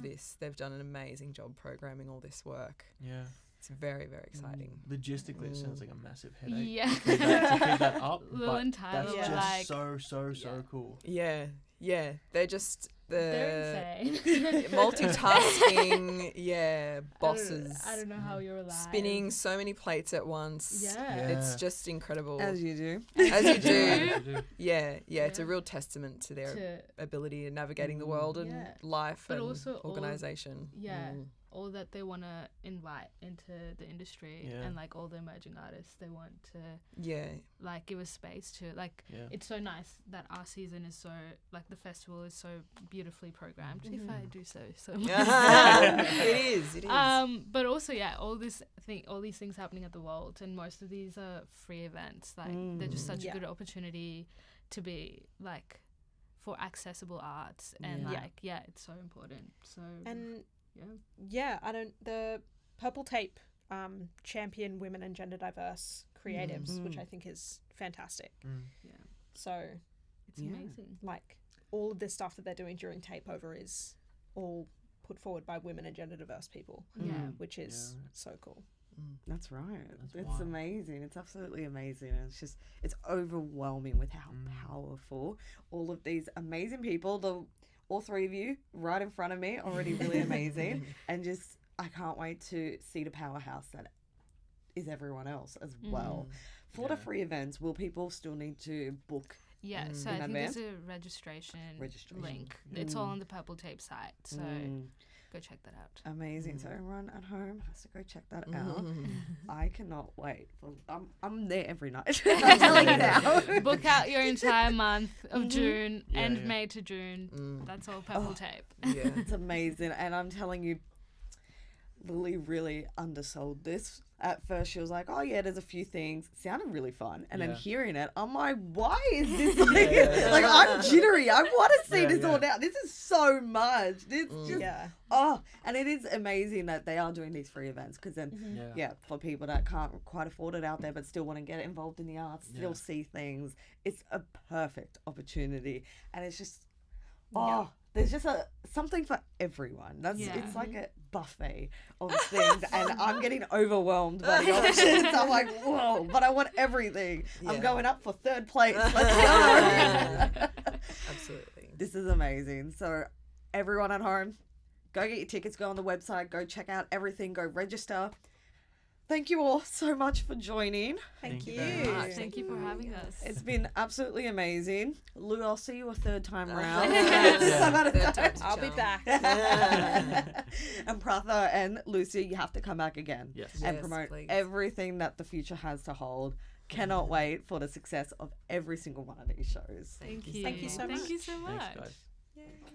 this. They've done an amazing job programming all this work.
Yeah.
It's very, very exciting.
Logistically, it sounds like a massive headache.
Yeah.
To keep that up.
Lil
But
and Tyler
that's
were
just
like,
so cool.
Yeah, they're just
they're
the
insane.
multitasking, bosses.
I don't know how you're alive.
Spinning so many plates at once.
Yeah.
It's
Yeah.
just incredible.
As you do.
As you do.
Yeah.
Yeah, it's a
Yeah.
real testament to their
To,
ability in navigating the world and
Yeah.
life
But
and
also all-
organisation.
yeah. All that they want to invite into the industry
Yeah.
and like all the emerging artists they want to
Yeah.
like give a space to, like
Yeah.
it's so nice that our season is so, like the festival is so beautifully programmed, if I do so
It is.
but also all these things happening at the vault, and most of these are free events. Like they're just such
Yeah.
a good opportunity to be like for accessible arts, and
Yeah.
it's so important. So
And
yeah.
the Purple Tape champion women and gender diverse creatives, which I think is fantastic. So
It's
Yeah.
amazing.
like all of this stuff that they're doing during Tapeover is all put forward by women and gender diverse people,
Yeah.
which is
Yeah.
so cool.
That's right.
That's
It's
wild.
amazing. It's absolutely amazing. And it's overwhelming with how powerful all of these amazing people, all 3 of you right in front of me, already really amazing. And just, I can't wait to see the powerhouse that is everyone else as well. For the
Yeah.
free events, will people still need to book?
Yeah, so
In
I think
advance?
there's a registration link.
Yeah.
It's all on the Purple Tape site, so go check that out.
Amazing. So everyone at home has to go check that out. I cannot wait. I'm there every night. I'm telling you now.
Book out your entire month of June,
Yeah,
end
yeah.
May to June. That's all Purple Tape.
Yeah.
It's amazing. And I'm telling you, Lily really undersold this. At first, she was like, oh, yeah, there's a few things. Sounded really fun. And then
Yeah.
hearing it, I'm like, why is this like, like I'm jittery. I want to see
Yeah,
this all
yeah.
now. This is so much. It's just,
Yeah.
and it is amazing that they are doing these free events because then, yeah, for people that can't quite afford it out there but still want to get involved in the arts, still
Yeah.
see things, it's a perfect opportunity. And it's just,
Yeah.
there's just something for everyone.
Yeah.
It's like a buffet of things, and I'm getting overwhelmed by the options. I'm like, whoa, but I want everything. I'm
Yeah.
going up for 3rd place. Let's go.
Absolutely.
This is amazing. So everyone at home, go get your tickets, go on the website, go check out everything, go register. Thank you all so much for joining.
Thank you.
very much.
Thank you for having us.
It's been absolutely amazing. Lou, I'll see you a 3rd time round.
Yes.
Some other
Third
time.
time's a
I'll be
charm.
back.
And Pratha and Lucy, you have to come back again
Yes.
and
Yes,
promote
please.
everything that the future has to hold. Cannot wait for the success of every single one of these shows.
Thank you.
Thank you so
Thank you
much.
so much.
Thanks, guys.